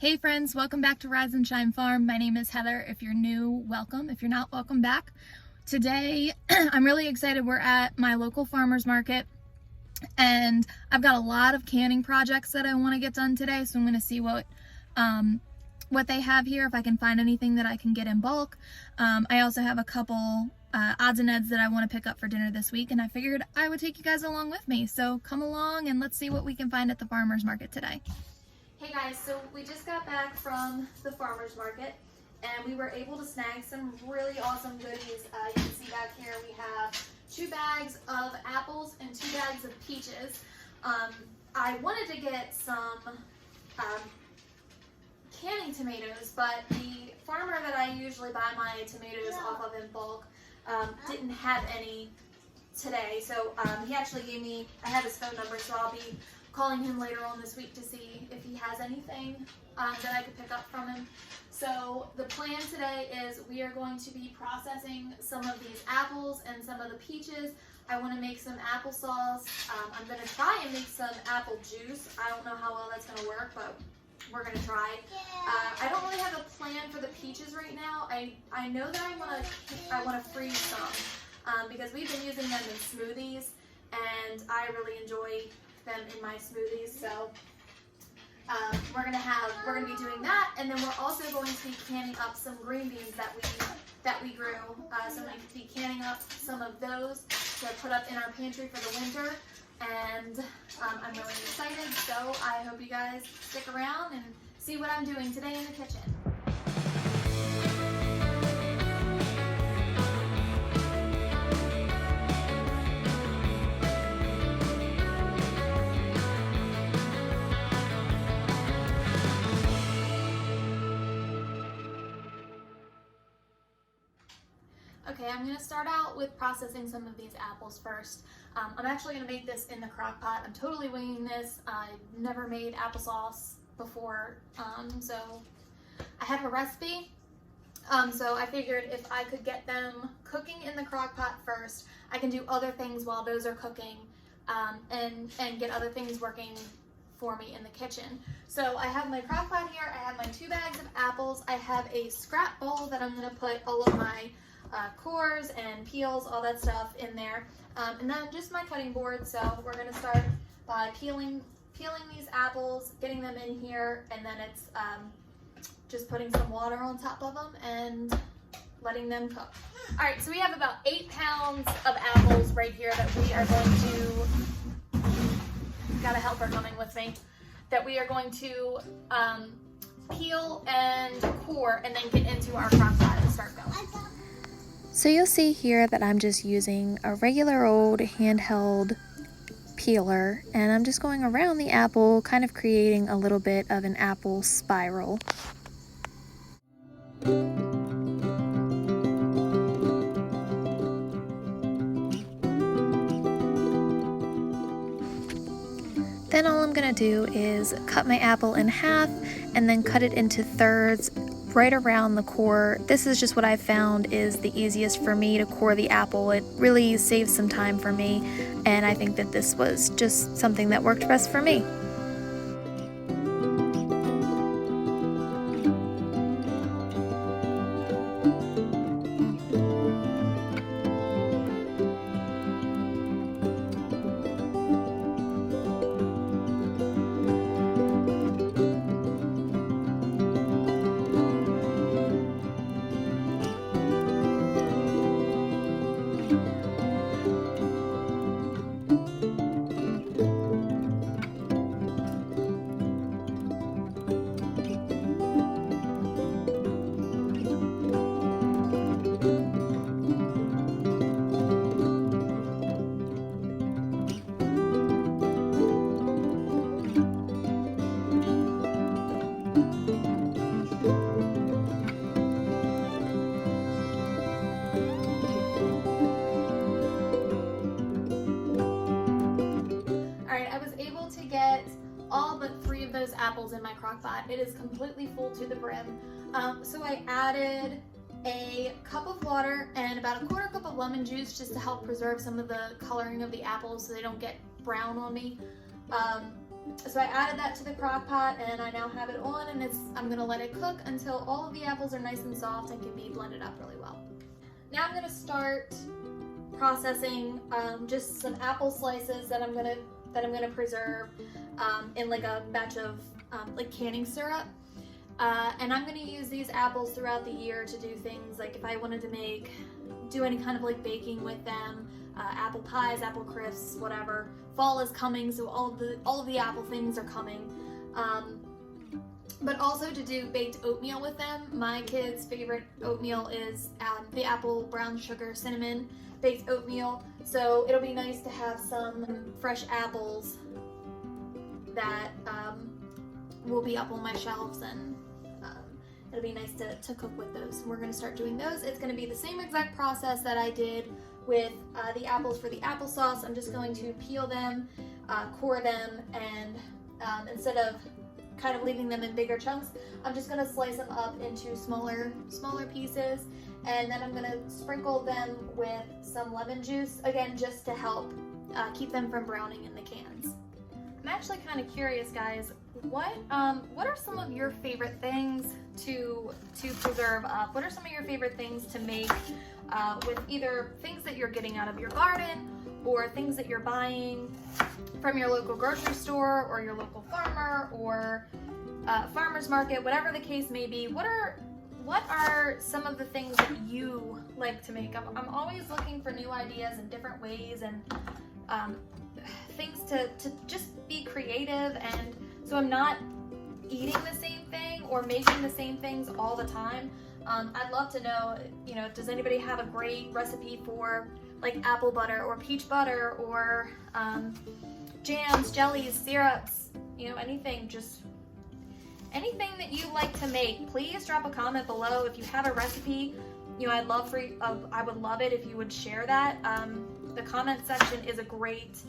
Hey friends, welcome back to Rise and Shine Farm. My name is Heather. If you're new, welcome. If you're not, welcome back. Today, I'm really excited. We're at my local farmer's market and I've got a lot of canning projects that I want to get done today. So I'm going to see what they have here, if I can find anything that I can get in bulk. I also have a couple odds and ends that I want to pick up for dinner this week, and I figured I would take you guys along with me. So come along and let's see what we can find at the farmer's market today. Hey guys, so we just got back from the farmer's market and we were able to snag some really awesome goodies. You can see back here we have 2 bags of apples and 2 bags of peaches. I wanted to get some canning tomatoes, but the farmer that I usually buy my tomatoes off of in bulk didn't have any today. So he actually gave me, I have his phone number, so I'll be calling him later on this week to see if he has anything that I could pick up from him. So the plan today is we are going to be processing some of these apples and some of the peaches. I want to make some applesauce. I'm going to try and make some apple juice. I don't know how well that's going to work, but we're going to try. I don't really have a plan for the peaches right now. I know that I want to freeze some because we've been using them in smoothies and I really enjoy them in my smoothies. So we're gonna be doing that, and then we're also going to be canning up some green beans that we grew. So I'm going to be canning up some of those to put up in our pantry for the winter, and I'm really excited. So I hope you guys stick around and see what I'm doing today in the kitchen. Okay, I'm going to start out with processing some of these apples first. I'm actually going to make this in the crock pot. I'm totally winging this. I've never made applesauce before, so I have a recipe. So I figured if I could get them cooking in the crock pot first, I can do other things while those are cooking and get other things working for me in the kitchen. So I have my crock pot here. I have my 2 bags of apples. I have a scrap bowl that I'm going to put all of my cores and peels, all that stuff in there, and then just my cutting board. So we're going to start by peeling these apples, getting them in here, and then it's just putting some water on top of them and letting them cook. All right, so we have about 8 pounds of apples right here that we are going to, got a helper coming with me, that we are going to peel and core and then get into our crock pot and start going. So you'll see here that I'm just using a regular old handheld peeler, and I'm just going around the apple, kind of creating a little bit of an apple spiral. Then all I'm going to do is cut my apple in half and then cut it into thirds right around the core. This is just what I found is the easiest for me to core the apple. It really saves some time for me, and I think that this was just something that worked best for me. All but 3 of those apples in my crock pot. It is completely full to the brim. So I added a cup of water and about a 1/4 cup of lemon juice just to help preserve some of the coloring of the apples so they don't get brown on me. So I added that to the crock pot, and I now have it on, and I'm gonna let it cook until all of the apples are nice and soft and can be blended up really well. Now I'm gonna start processing just some apple slices that I'm gonna preserve in like a batch of like canning syrup. And I'm gonna use these apples throughout the year to do things like if I wanted to do any kind of like baking with them, apple pies, apple crisps, whatever. Fall is coming, so all of the apple things are coming. But also to do baked oatmeal with them. My kids' favorite oatmeal is the apple brown sugar cinnamon baked oatmeal. So it'll be nice to have some fresh apples that will be up on my shelves, and it'll be nice to cook with those. We're gonna start doing those. It's gonna be the same exact process that I did with the apples for the applesauce. I'm just going to peel them, core them, and instead of kind of leaving them in bigger chunks, I'm just gonna slice them up into smaller pieces, and then I'm gonna sprinkle them with some lemon juice, again, just to help keep them from browning in the cans. I'm actually kind of curious, guys, what are some of your favorite things to preserve up? What are some of your favorite things to make with either things that you're getting out of your garden or things that you're buying from your local grocery store or your local farmer or farmer's market, whatever the case may be? What are some of the things that you like to make? I'm always looking for new ideas and different ways and things to just be creative, and so I'm not eating the same thing or making the same things all the time. I'd love to know, does anybody have a great recipe for like apple butter or peach butter or jams, jellies, syrups, anything that you like to make? Please drop a comment below if you have a recipe. I would love it if you would share that. The comment section is a great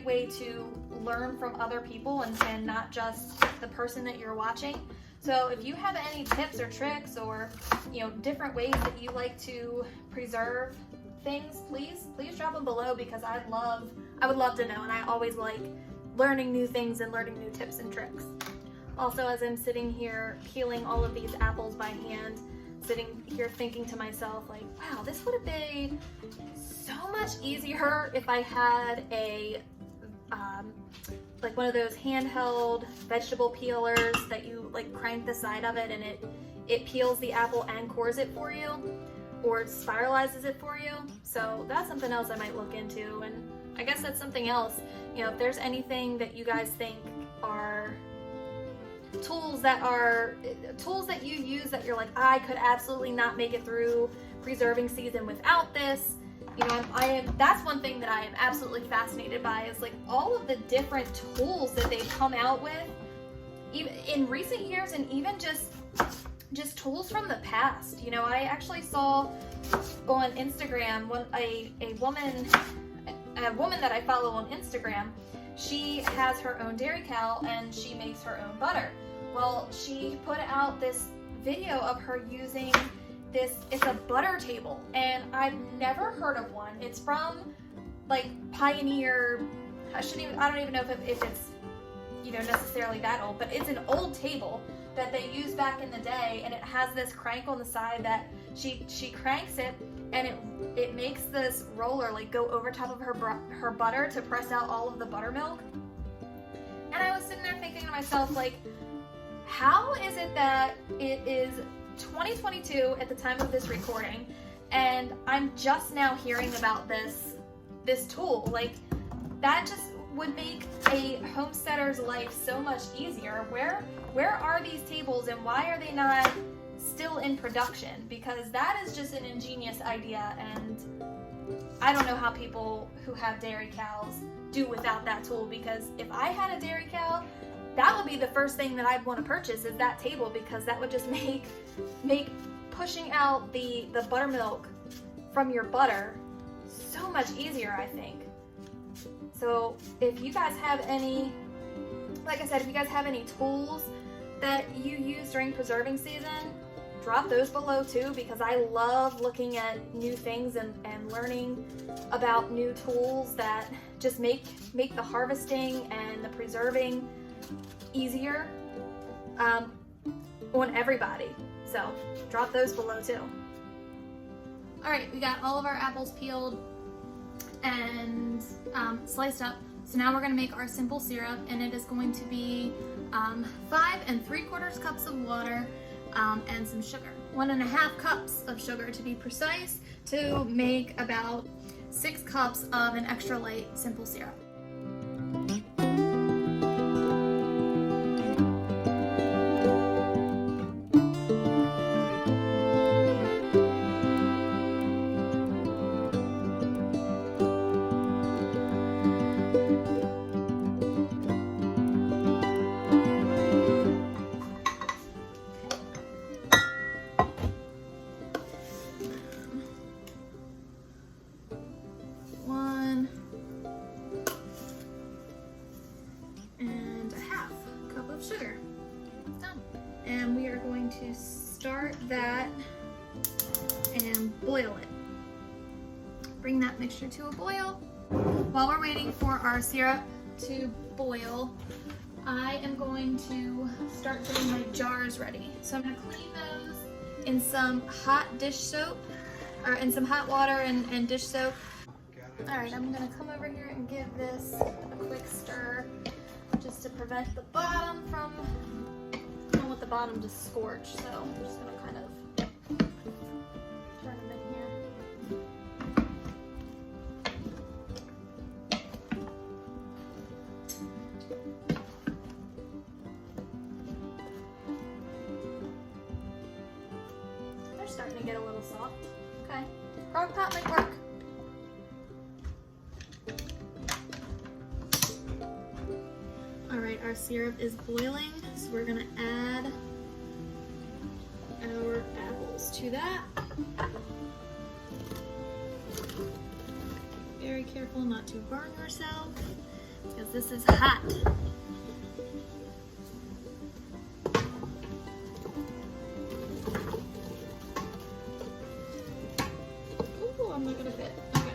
way to learn from other people and not just the person that you're watching. So if you have any tips or tricks or different ways that you like to preserve things, please drop them below, because I would love to know, and I always like learning new things and learning new tips and tricks. Also, as I'm sitting here peeling all of these apples by hand, sitting here thinking to myself, like, wow, this would have been so much easier if I had a like one of those handheld vegetable peelers that you like crank the side of it and it peels the apple and cores it for you, or spiralizes it for you. So that's something else I might look into. And I guess that's something else, if there's anything that you guys think are tools that you use that you're like, I could absolutely not make it through preserving season without this. That's one thing that I am absolutely fascinated by, is like all of the different tools that they've come out with even in recent years, and even just tools from the past. I actually saw on Instagram a woman that I follow on Instagram. She has her own dairy cow and she makes her own butter. Well, she put out this video of her using it's a butter table, and I've never heard of one. It's from like Pioneer. I don't even know if it's necessarily that old, but it's an old table that they used back in the day, and it has this crank on the side that she cranks it, and it makes this roller like go over top of her butter to press out all of the buttermilk. And I was sitting there thinking to myself, like, how is it that it is 2022 at the time of this recording, and I'm just now hearing about this tool? Like, that just would make a homesteader's life so much easier. Where are these tables, and why are they not still in production? Because that is just an ingenious idea, and I don't know how people who have dairy cows do without that tool, because if I had a dairy cow, that would be the first thing that I'd want to purchase, is that table, because that would just make pushing out the buttermilk from your butter so much easier, I think. So if you guys have any, like I said, if you guys have any tools that you use during preserving season, drop those below too, because I love looking at new things and learning about new tools that just make the harvesting and the preserving easier on everybody. So drop those below too. All right, we got all of our apples peeled and sliced up. So now we're gonna make our simple syrup, and it is going to be 5 3/4 cups of water and some sugar. 1.5 cups of sugar to be precise, to make about 6 cups of an extra light simple syrup. Sugar. It's done. And we are going to start that and boil it. Bring that mixture to a boil. While we're waiting for our syrup to boil, I am going to start getting my jars ready. So I'm going to clean those in some hot dish soap, or in some hot water and dish soap. All right, I'm going to come over here and give this a quick stir, just to prevent the bottom from, I don't want the bottom to scorch, so I'm just gonna kind of turn them in here. They're starting to get a little soft. Okay, crock pot might work. Alright, our syrup is boiling, so we're gonna add our apples to that. Be very careful not to burn yourself, because this is hot. Ooh, I'm not gonna fit. Okay.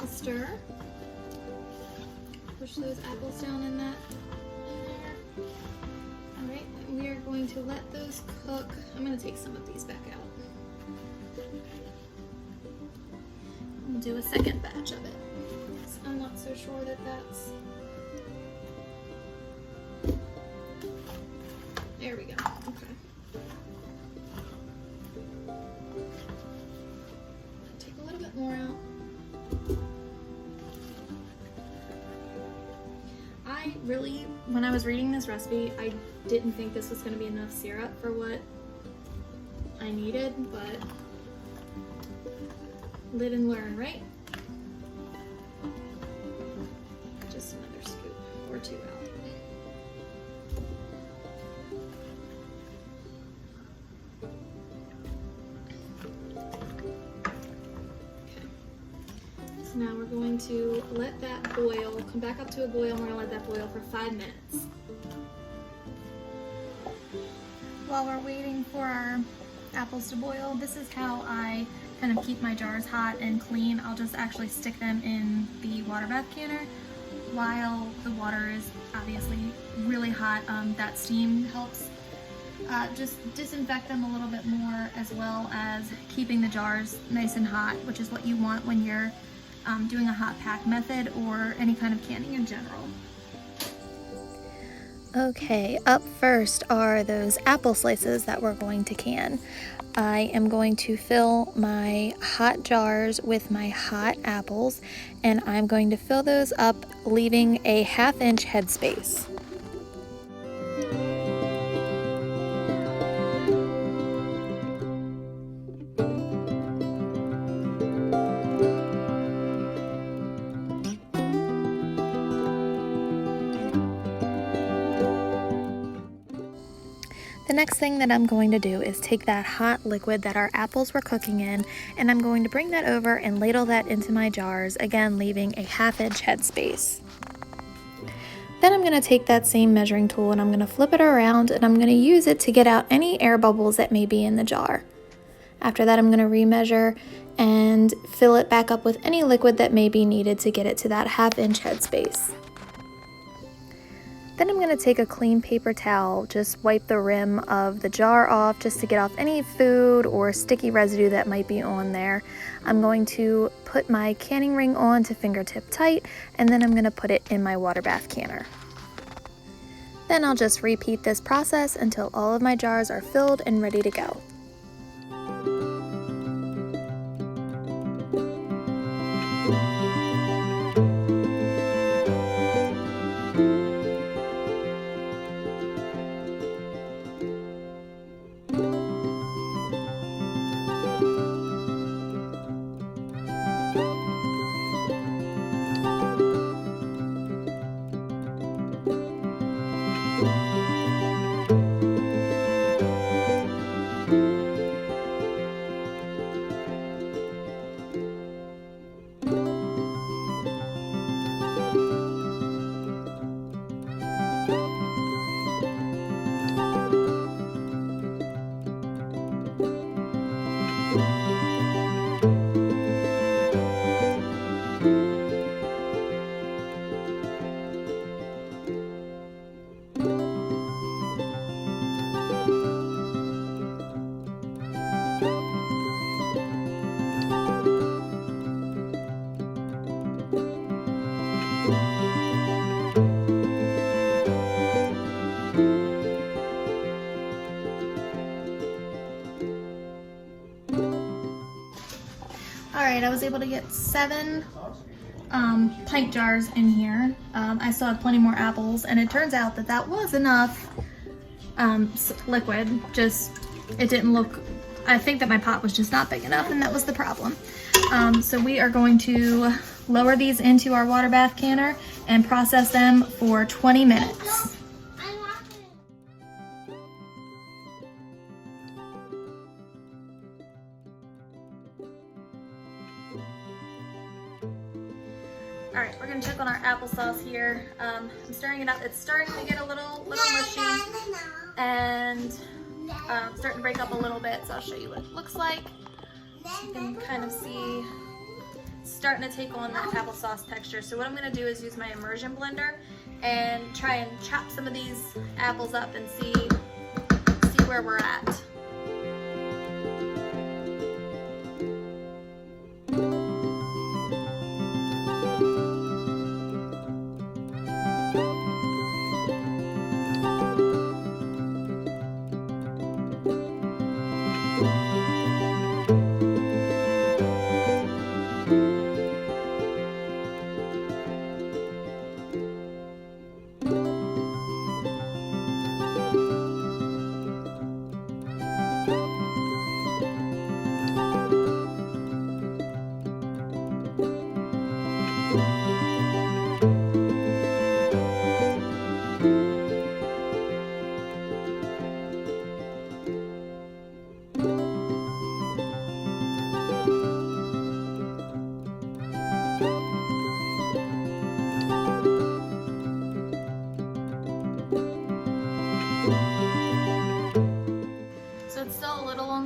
Stir. Push those apples down in that. Alright, we are going to let those cook. I'm going to take some of these back out. We'll do a second batch of it. So I'm not so sure that that's... There we go. Okay. Take a little bit more out. Really, when I was reading this recipe, I didn't think this was going to be enough syrup for what I needed, but live and learn, right? Just another scoop or two out. Now we're going to let that boil, come back up to a boil, and we're going to let that boil for 5 minutes. While we're waiting for our apples to boil, this is how I kind of keep my jars hot and clean. I'll just actually stick them in the water bath canner while the water is obviously really hot. That steam helps just disinfect them a little bit more, as well as keeping the jars nice and hot, which is what you want when you're doing a hot pack method or any kind of canning in general. Okay, up first are those apple slices that we're going to can. I am going to fill my hot jars with my hot apples, and I'm going to fill those up, leaving a 1/2 inch headspace. The next thing that I'm going to do is take that hot liquid that our apples were cooking in, and I'm going to bring that over and ladle that into my jars, again leaving a 1/2 inch headspace. Then I'm going to take that same measuring tool and I'm going to flip it around, and I'm going to use it to get out any air bubbles that may be in the jar. After that, I'm going to remeasure and fill it back up with any liquid that may be needed to get it to that 1/2 inch headspace. Then I'm going to take a clean paper towel, just wipe the rim of the jar off just to get off any food or sticky residue that might be on there. I'm going to put my canning ring on to fingertip tight, and then I'm going to put it in my water bath canner. Then I'll just repeat this process until all of my jars are filled and ready to go. Alright, I was able to get 7 pint jars in here. I still have plenty more apples, and it turns out that that was enough liquid. Just, it didn't look, I think that my pot was just not big enough, and that was the problem. So we are going to lower these into our water bath canner and process them for 20 minutes. All right, we're gonna check on our applesauce here. I'm stirring it up. It's starting to get a little mushy and starting to break up a little bit. So I'll show you what it looks like. You can kind of see it's starting to take on that applesauce texture. So what I'm gonna do is use my immersion blender and try and chop some of these apples up and see where we're at.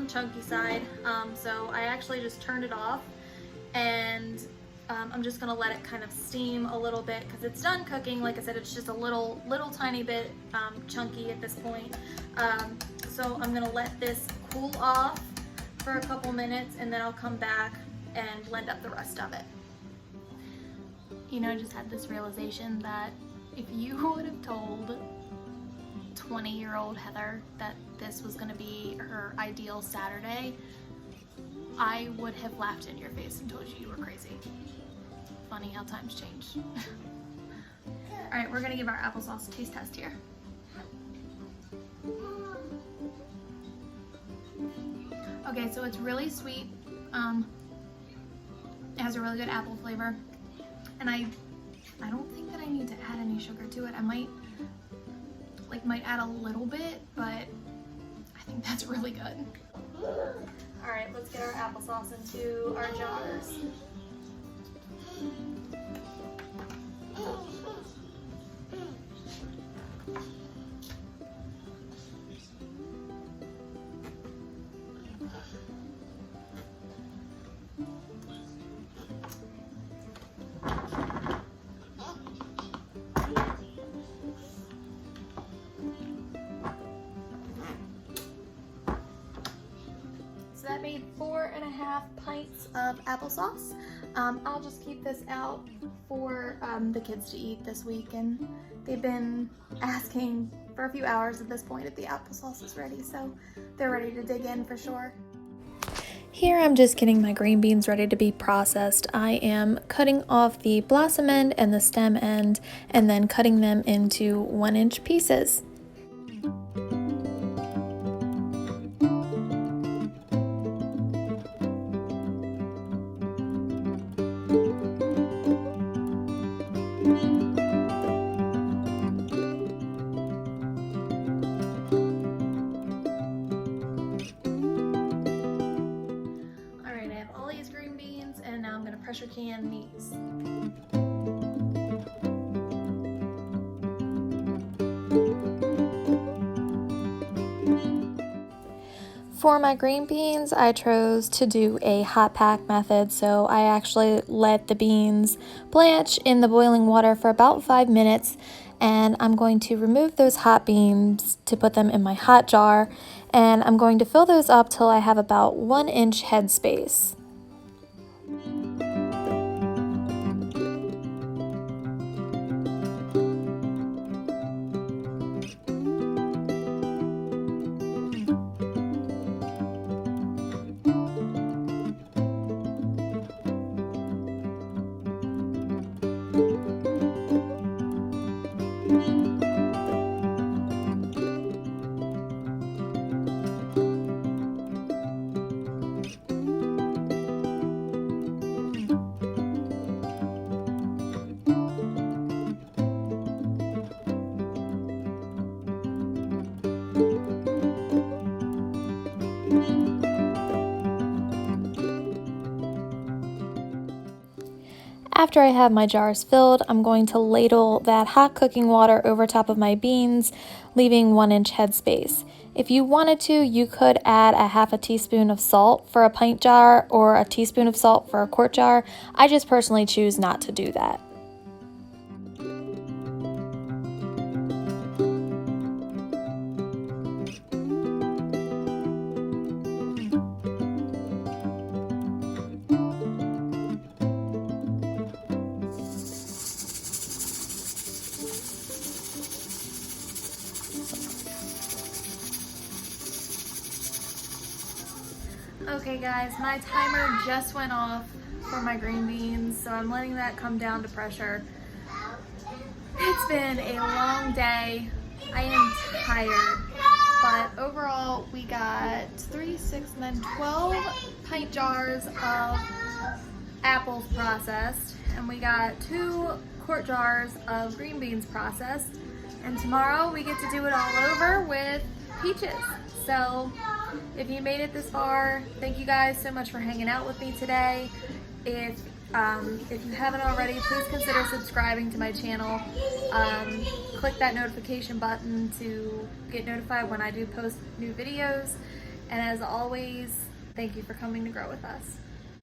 Chunky side, so I actually just turned it off, and I'm just gonna let it kind of steam a little bit because it's done cooking. Like I said, it's just a little tiny bit chunky at this point. So I'm gonna let this cool off for a couple minutes, and then I'll come back and blend up the rest of it. You know, I just had this realization that if you would have told 20-year-old Heather that this was going to be her ideal Saturday, I would have laughed in your face and told you were crazy. Funny how times change. Alright, we're going to give our applesauce a taste test here. Okay, so it's really sweet. It has a really good apple flavor. And I don't think that I need to add any sugar to it. I might add a little bit, but That's really good. All right, let's get our applesauce into our jars. So that made 4.5 pints of applesauce. I'll just keep this out for the kids to eat this week, and they've been asking for a few hours at this point if the applesauce is ready, so they're ready to dig in for sure. Here I'm just getting my green beans ready to be processed. I am cutting off the blossom end and the stem end and then cutting them into 1-inch pieces. And now I'm going to pressure can these. For my green beans, I chose to do a hot pack method, so I actually let the beans blanch in the boiling water for about 5 minutes, and I'm going to remove those hot beans to put them in my hot jar, and I'm going to fill those up till I have about 1-inch head space. After I have my jars filled, I'm going to ladle that hot cooking water over top of my beans, leaving 1-inch head space. If you wanted to, you could add a half a teaspoon of salt for a pint jar or a teaspoon of salt for a quart jar. I just personally choose not to do that. Okay guys, my timer just went off for my green beans, so I'm letting that come down to pressure. It's been a long day. I am tired, but overall we got 3, 6, and then 12 pint jars of apples processed, and we got 2 quart jars of green beans processed, and tomorrow we get to do it all over with peaches. So if you made it this far, thank you guys so much for hanging out with me today. If you haven't already, please consider subscribing to my channel. Click that notification button to get notified when I do post new videos. And as always, thank you for coming to grow with us.